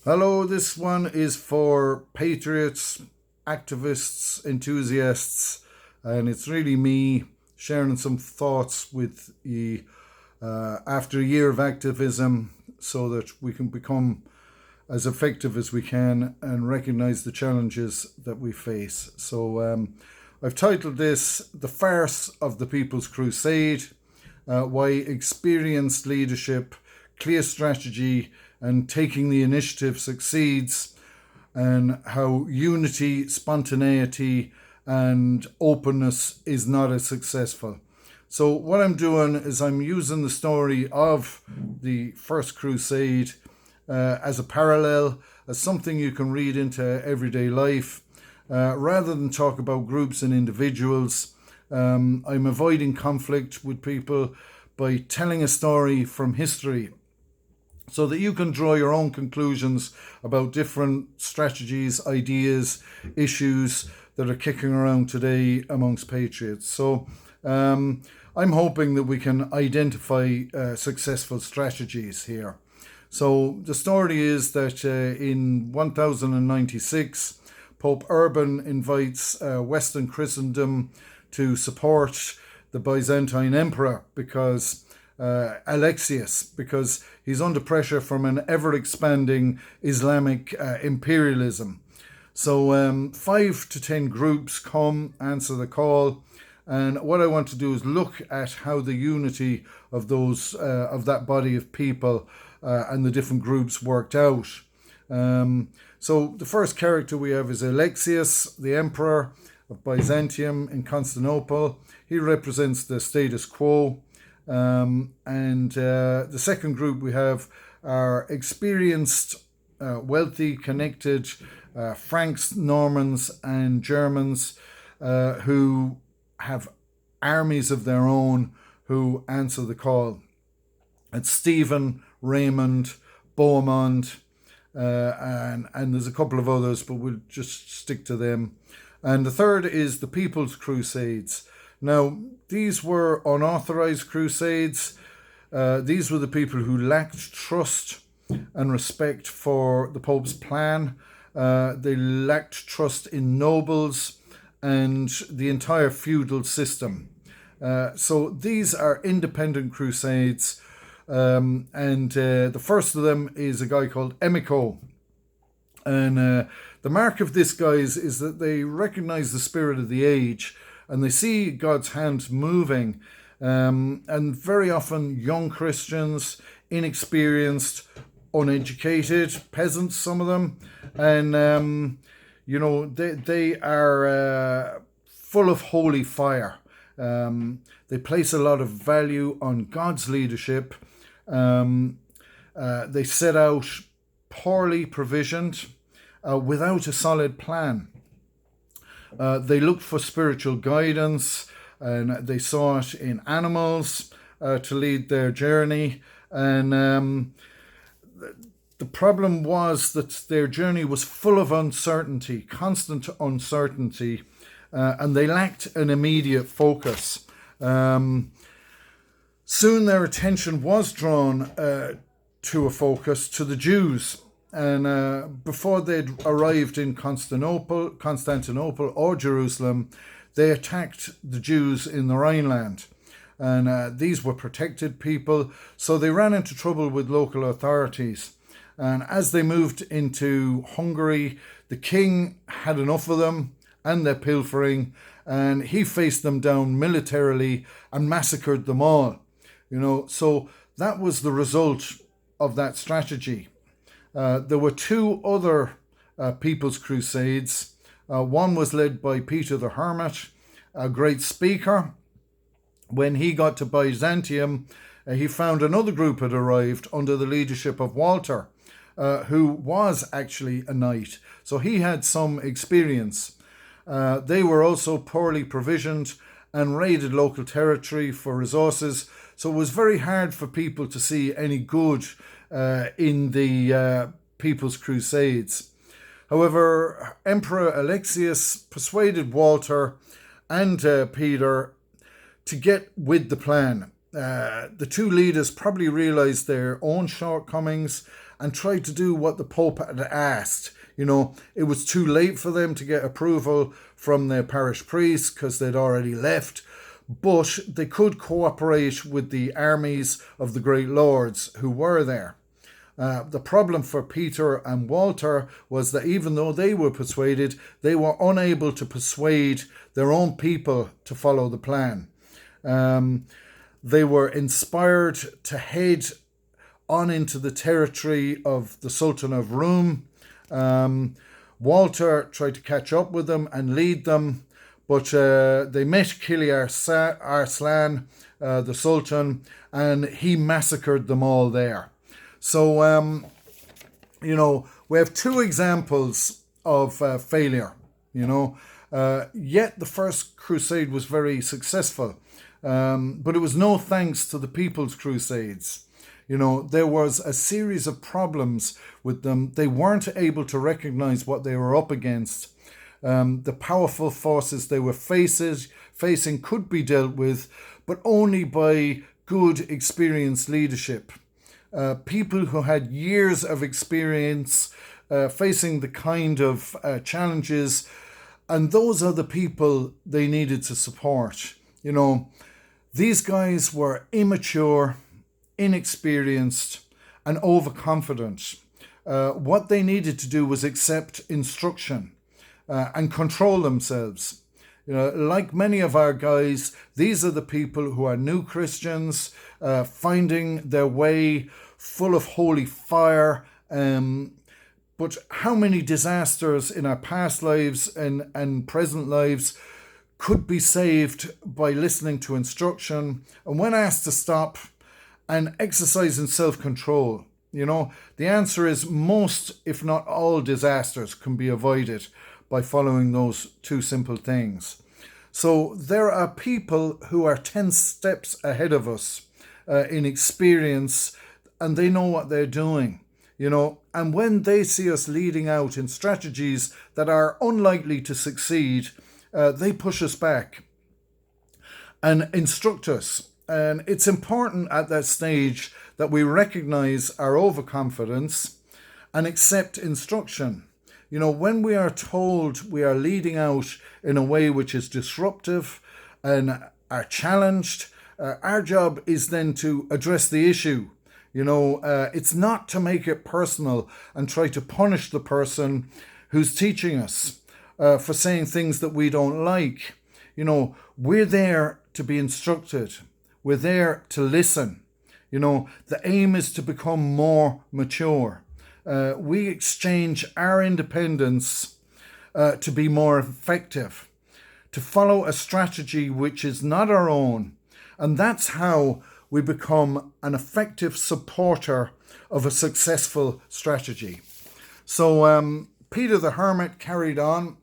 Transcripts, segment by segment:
Hello, this one is for patriots, activists, enthusiasts, and it's really me sharing some thoughts with you after a year of activism so that we can become as effective as we can and recognize the challenges that we face. So, I've titled this The Farse of the People's Crusade, why experienced leadership, clear strategy, and taking the initiative succeeds, and how unity, spontaneity, and openness is not as successful. So, what I'm doing is I'm using the story of the First Crusade as a parallel, as something you can read into everyday life. Rather than talk about groups and individuals, I'm avoiding conflict with people by telling a story from history so that you can draw your own conclusions about different strategies, ideas, issues that are kicking around today amongst patriots. So I'm hoping that we can identify successful strategies here. So the story is that in 1096, Pope Urban invites Western Christendom to support the Byzantine Emperor because Alexius, because he's under pressure from an ever-expanding Islamic imperialism. So 5 to 10 groups come, answer the call, and what I want to do is look at how the unity of those of that body of people and the different groups worked out. So the first character we have is Alexius, the emperor of Byzantium in Constantinople. He represents the status quo. And the second group we have are experienced, wealthy, connected Franks, Normans, and Germans who have armies of their own who answer the call. It's Stephen, Raymond, Beaumont, and there's a couple of others, but we'll just stick to them. And the third is the People's Crusades. Now, these were unauthorized crusades. These were the people who lacked trust and respect for the Pope's plan. They lacked trust in nobles and the entire feudal system. So these are independent crusades. And the first of them is a guy called Emiko. And the mark of this, guys, is that they recognize the spirit of the age and they see God's hand moving. And very often young Christians, inexperienced, uneducated, peasants, some of them. And, they are full of holy fire. They place a lot of value on God's leadership. They set out poorly provisioned, without a solid plan. They looked for spiritual guidance, and they sought in animals to lead their journey. And the problem was that their journey was full of uncertainty, constant uncertainty, and they lacked an immediate focus. Soon their attention was drawn to a focus to the Jews. And before they'd arrived in Constantinople or Jerusalem, they attacked the Jews in the Rhineland. And these were protected people, so they ran into trouble with local authorities. And as they moved into Hungary, the king had enough of them and their pilfering, and he faced them down militarily and massacred them all. So that was the result of that strategy. There were 2 other People's Crusades. One was led by Peter the Hermit, a great speaker. When he got to Byzantium, he found another group had arrived under the leadership of Walter, who was actually a knight. So he had some experience. They were also poorly provisioned and raided local territory for resources. So it was very hard for people to see any good in the People's Crusades. However, Emperor Alexius persuaded Walter and Peter to get with the plan. The 2 leaders probably realized their own shortcomings and tried to do what the Pope had asked. It was too late for them to get approval from their parish priests because they'd already left, but they could cooperate with the armies of the great lords who were there. The problem for Peter and Walter was that even though they were persuaded, they were unable to persuade their own people to follow the plan. They were inspired to head on into the territory of the Sultan of Rome. Walter tried to catch up with them and lead them, but they met Killiar Arslan, the Sultan, and he massacred them all there. So, we have two examples of failure, yet the First Crusade was very successful, but it was no thanks to the People's Crusades. There was a series of problems with them. They weren't able to recognize what they were up against. The powerful forces they were facing could be dealt with, but only by good, experienced leadership. People who had years of experience facing the kind of challenges, and those are the people they needed to support. These guys were immature, inexperienced, and overconfident. What they needed to do was accept instruction and control themselves. Like many of our guys, these are the people who are new Christians, finding their way, full of holy fire. But how many disasters in our past lives and present lives could be saved by listening to instruction, and when asked to stop and exercising self-control? The answer is most, if not all, disasters can be avoided by following those two simple things. So there are people who are 10 steps ahead of us in experience, and they know what they're doing, and when they see us leading out in strategies that are unlikely to succeed, they push us back and instruct us. And it's important at that stage that we recognize our overconfidence and accept instruction. When we are told we are leading out in a way which is disruptive and are challenged, our job is then to address the issue. It's not to make it personal and try to punish the person who's teaching us for saying things that we don't like. We're there to be instructed. We're there to listen. The aim is to become more mature. We exchange our independence to be more effective, to follow a strategy which is not our own. And that's how we become an effective supporter of a successful strategy. So Peter the Hermit carried on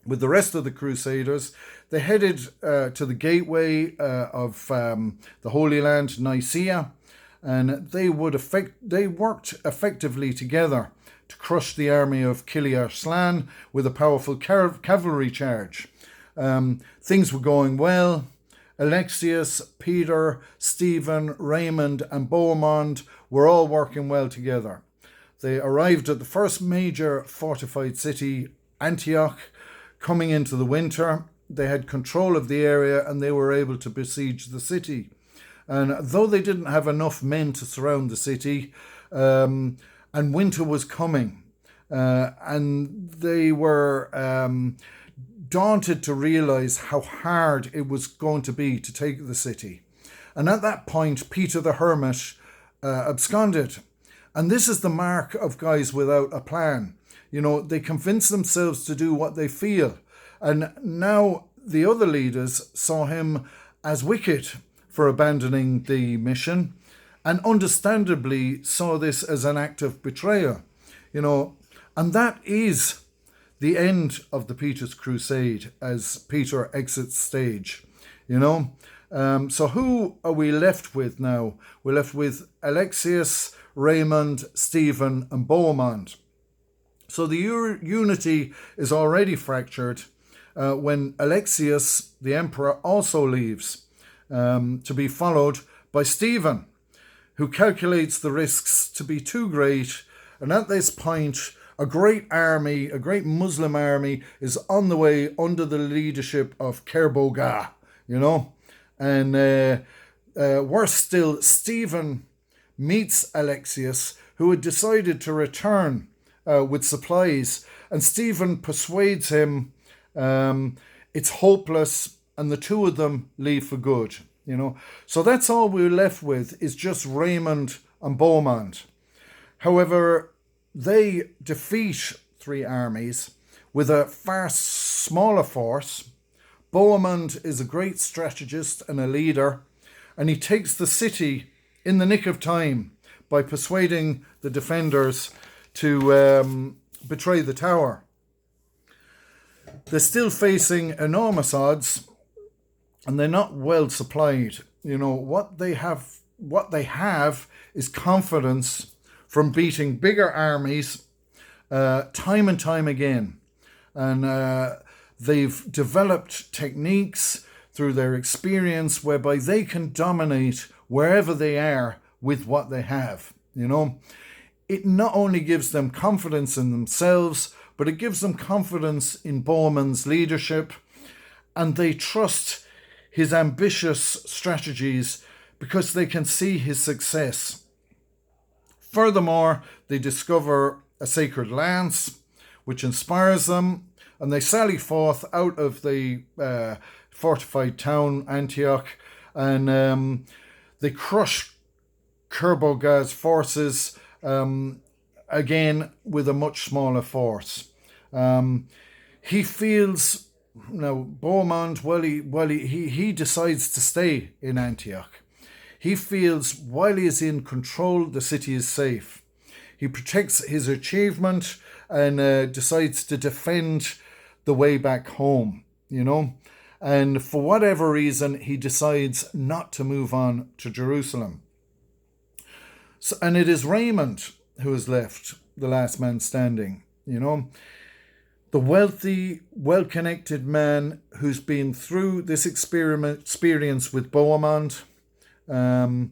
with the rest of the Crusaders. They headed to the gateway of the Holy Land, Nicaea, and they worked effectively together to crush the army of Killiar Arslan with a powerful cavalry charge. Things were going well. Alexius, Peter, Stephen, Raymond, and Bohemond were all working well together. They arrived at the first major fortified city, Antioch, coming into the winter. They had control of the area and they were able to besiege the city. And though they didn't have enough men to surround the city, and winter was coming, and they were daunted to realize how hard it was going to be to take the city. And at that point, Peter the Hermit absconded. And this is the mark of guys without a plan. They convince themselves to do what they feel. And now the other leaders saw him as wicked for abandoning the mission, and understandably saw this as an act of betrayal. And that is the end of the Peter's Crusade as Peter exits stage. So who are we left with now? We're left with Alexius, Raymond, Stephen, and Bohemond. So the unity is already fractured when Alexius, the emperor, also leaves, to be followed by Stephen, who calculates the risks to be too great. And at this point, a great army, a great Muslim army, is on the way under the leadership of Kerboga, And worse still, Stephen meets Alexius, who had decided to return with supplies. And Stephen persuades him it's hopeless, and the two of them leave for good. So that's all we're left with, is just Raymond and Beaumont. However, they defeat three armies with a far smaller force. Beaumont is a great strategist and a leader, and he takes the city in the nick of time by persuading the defenders to betray the tower. They're still facing enormous odds, and they're not well supplied. What they have is confidence from beating bigger armies time and time again. And they've developed techniques through their experience whereby they can dominate wherever they are with what they have. It not only gives them confidence in themselves, but it gives them confidence in Beaumont's leadership, and they trust his ambitious strategies because they can see his success. Furthermore, they discover a sacred lance, which inspires them, and they sally forth out of the fortified town, Antioch, and they crush Kerboga's forces again with a much smaller force. He feels Beaumont, he decides to stay in Antioch. He feels while he is in control, the city is safe. He protects his achievement and decides to defend the way back home, And for whatever reason, he decides not to move on to Jerusalem. So, and it is Raymond who is left, the last man standing, The wealthy, well-connected man who's been through this experience with Beaumont. Beaumont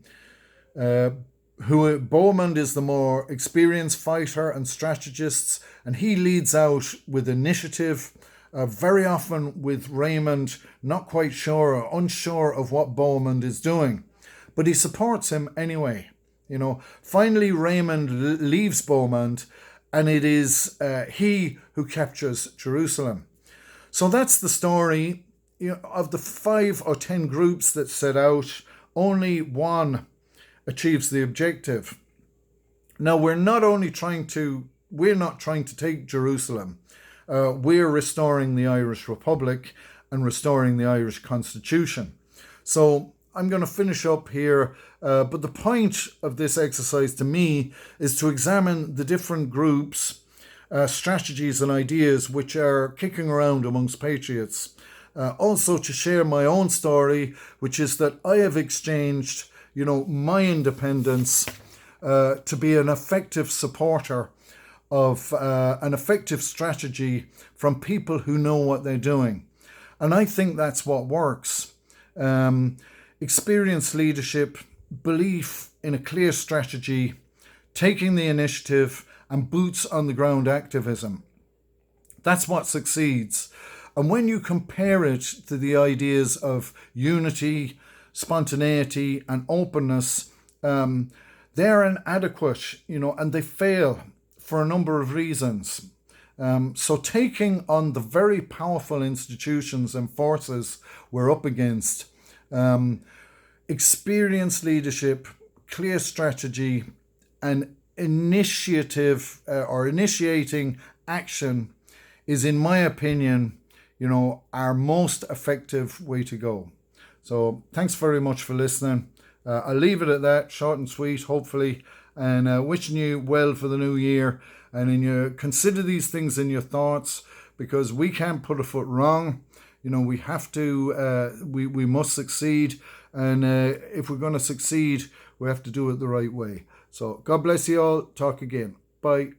is the more experienced fighter and strategist, and he leads out with initiative, very often with Raymond not quite sure or unsure of what Beaumont is doing. But he supports him anyway. Finally Raymond leaves Beaumont, and it is he who captures Jerusalem. So that's the story. Of the 5 or 10 groups that set out, only one achieves the objective. Now, we're not trying to take Jerusalem. We're restoring the Irish Republic and restoring the Irish Constitution. So I'm going to finish up here, but the point of this exercise to me is to examine the different groups, strategies and ideas which are kicking around amongst patriots. Also to share my own story, which is that I have exchanged, my independence to be an effective supporter of an effective strategy from people who know what they're doing. And I think that's what works. Experienced leadership, belief in a clear strategy, taking the initiative, and boots on the ground activism. That's what succeeds. And when you compare it to the ideas of unity, spontaneity, and openness, they're inadequate, and they fail for a number of reasons. So taking on the very powerful institutions and forces we're up against, experienced leadership, clear strategy, and initiative or initiating action is, in my opinion, our most effective way to go. So thanks very much for listening. I'll leave it at that, short and sweet, hopefully, and wishing you well for the new year. And consider these things in your thoughts, because we can't put a foot wrong. We have to, we must succeed. And if we're going to succeed, we have to do it the right way. So God bless you all. Talk again. Bye.